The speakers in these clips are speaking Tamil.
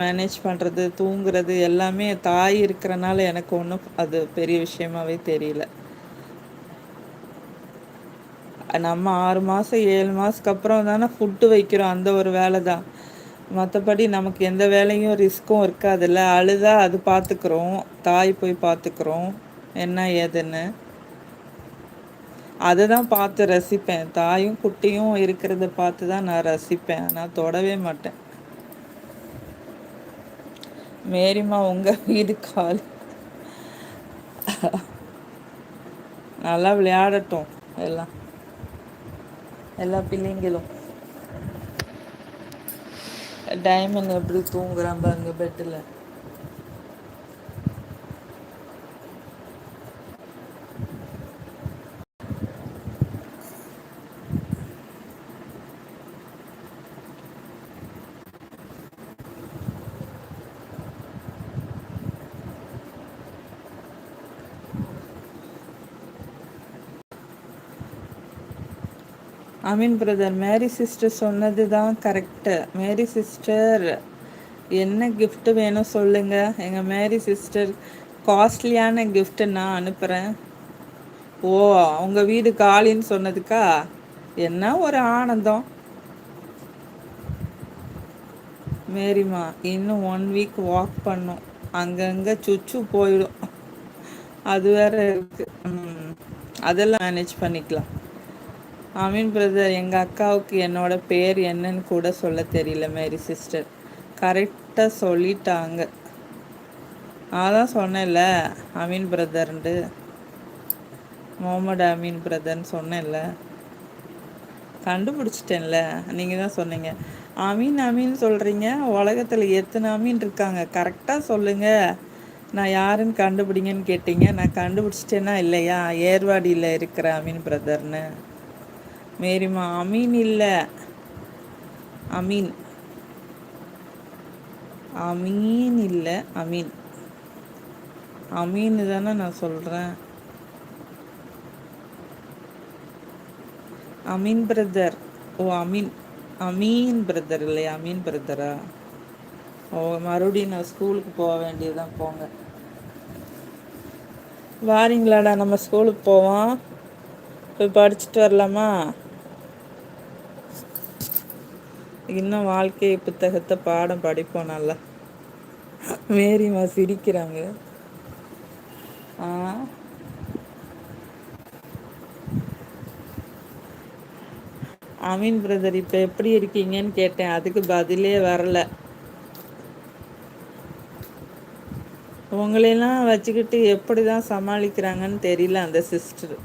மேனேஜ் பண்ணுறது தூங்குறது எல்லாமே தாய் இருக்கிறனால எனக்கு ஒன்றும் அது பெரிய விஷயமாவே தெரியல. நம்ம 6 மாதம் 7 மாதத்துக்கு அப்புறம் தானே ஃபுட்டு வைக்கிறோம், அந்த ஒரு வேலை தான். மற்றபடி நமக்கு எந்த வேலையும் ரிஸ்க்கும் இருக்காதுல்ல. அழுதா அது பார்த்துக்குறோம், தாய் போய் பார்த்துக்குறோம் என்ன ஏதுன்னு. அதை தான் பார்த்து ரசிப்பேன். தாயும் குட்டியும் இருக்கிறத பார்த்து தான் நான் ரசிப்பேன். நான் தொடவே மாட்டேன். மேரிம்மா உங்கள் வீடு காலி. நல்லா விளையாடட்டும் எல்லாம் எல்லா பிள்ளைங்களும். டைமண்ட் எப்படி தூங்குறான் பாருங்க பெட்டில். அமீன் பிரதர், மேரி சிஸ்டர் சொன்னது தான் கரெக்டு. மேரி சிஸ்டர் என்ன gift வேணும் சொல்லுங்க. எங்கள் மேரி சிஸ்டர் காஸ்ட்லியான gift நான் அனுப்புகிறேன். ஓ, உங்கள் வீடு காலின்னு சொன்னதுக்கா என்ன ஒரு ஆனந்தம். மேரிமா இன்னும் 1 வீக் வாக் பண்ணும், அங்கங்கே சுச்சு போயிடும். அது வேற இருக்கு. அதெல்லாம் மேனேஜ் பண்ணிக்கலாம். அமீன் பிரதர், எங்கள் அக்காவுக்கு என்னோட பேர் என்னன்னு கூட சொல்ல தெரியல மேரி சிஸ்டர். கரெக்டாக சொல்லிட்டாங்க. அதான் சொன்னேன்ல அமீன் பிரதர்ன்ட்டு, முகமது அமீன் பிரதர்ன்னு சொன்னேன்ல, கண்டுபிடிச்சிட்டேன்ல. நீங்கள் தான் சொன்னீங்க அமீன் அமீன் சொல்கிறீங்க, உலகத்தில் எத்தனை அமீன் இருக்காங்க கரெக்டாக சொல்லுங்கள், நான் யாருன்னு கண்டுபிடிங்கன்னு கேட்டீங்க. நான் கண்டுபிடிச்சிட்டேன்னா இல்லையா, ஏர்வாடியில் இருக்கிற அமீன் பிரதர்னு. மேரிமா அமீன் இல்லை, அமீன். அமீன் இல்லை, அமீன். அமீன் தானே நான் சொல்கிறேன். அமீன் பிரதர். ஓ அமீன், அமீன் பிரதர் இல்லையா, அமீன் பிரதரா? ஓ, மறுபடியும் நான் ஸ்கூலுக்கு போக வேண்டியதுதான். போங்க, வாரீங்களாடா நம்ம ஸ்கூலுக்கு போவோம், போய் படிச்சுட்டு வரலாமா? இன்னும் வாழ்க்கை புத்தகத்தை பாடம் படிப்போம் நல்லா. மேரிமா சிரிக்கிறாங்க. அமீன் பிரதர் இப்போ எப்படி இருக்கீங்கன்னு கேட்டேன், அதுக்கு பதிலே வரல. உங்களையெல்லாம் வச்சுக்கிட்டு எப்படி தான் சமாளிக்கிறாங்கன்னு தெரியல அந்த சிஸ்டர்.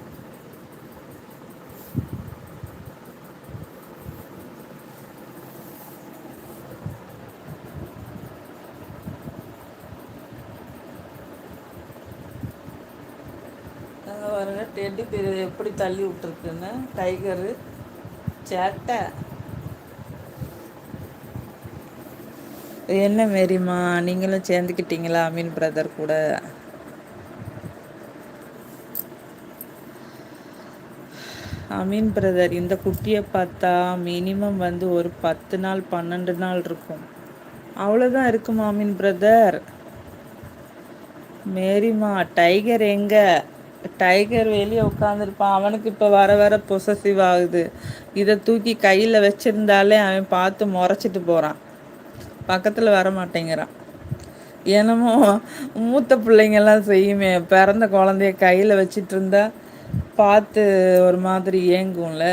பாருங்க டெட்டி பேர் எப்படி தள்ளி விட்டுருக்குன்னு. டைகரு சேட்டை. என்ன மேரிமா, நீங்களும் சேர்ந்துக்கிட்டீங்களா அமீன் பிரதர் கூட? அமீன் பிரதர், இந்த குட்டியை பார்த்தா மினிமம் வந்து ஒரு 10 நாள் 12 நாள் இருக்கும். அவ்வளோதான் இருக்குமா அமீன் பிரதர்? மேரிமா டைகர் எங்க? டைகர் வெளியே உட்காந்துருப்பான். அவனுக்கு இப்போ வர வர பொசசிவ் ஆகுது. இதை தூக்கி கையில் வச்சிருந்தாலே அவன் பார்த்து முறைச்சிட்டு போகிறான், பக்கத்தில் வர மாட்டேங்கிறான். என்னமோ மூத்த பிள்ளைங்கெல்லாம் செய்யுமே, பிறந்த குழந்தைய கையில் வச்சிட்டு இருந்தா பார்த்து ஒரு மாதிரி ஏங்கும்ல,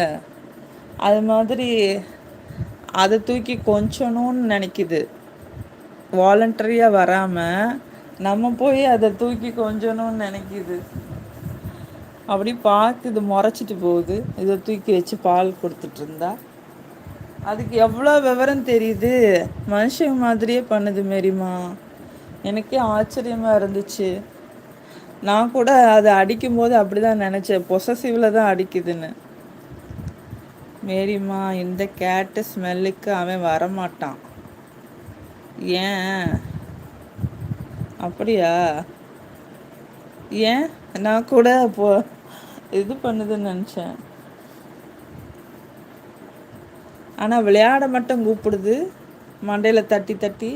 அது மாதிரி அதை தூக்கி கொஞ்சணும்னு நினைக்குது. வாலண்டரியாக வராமல் நம்ம போய் அதை தூக்கி கொஞ்சணும்னு நினைக்குது. அப்படி பார்க்குது, முறைச்சிட்டு போகுது. இதை தூக்கி வச்சு பால் கொடுத்துட்டு இருந்தா அதுக்கு எவ்வளோ விவரம் தெரியுது. மனுஷங்க மாதிரியே பண்ணுது மேரிமா. எனக்கே ஆச்சரியமாக இருந்துச்சு. நான் கூட அதை அடிக்கும்போது அப்படி தான் நினச்சேன், பொசசிவில் தான் அடிக்குதுன்னு. மேரிமா, இந்த கேட்டு ஸ்மெல்லுக்கு அவன் வரமாட்டான். ஏன் அப்படியா? ஏன்? நான் கூட இப்போ இது பண்ணுதுன்னு நினச்சேன். ஆனால் விளையாட மட்டும் கூப்பிடுது, மண்டையில் தட்டி தட்டி.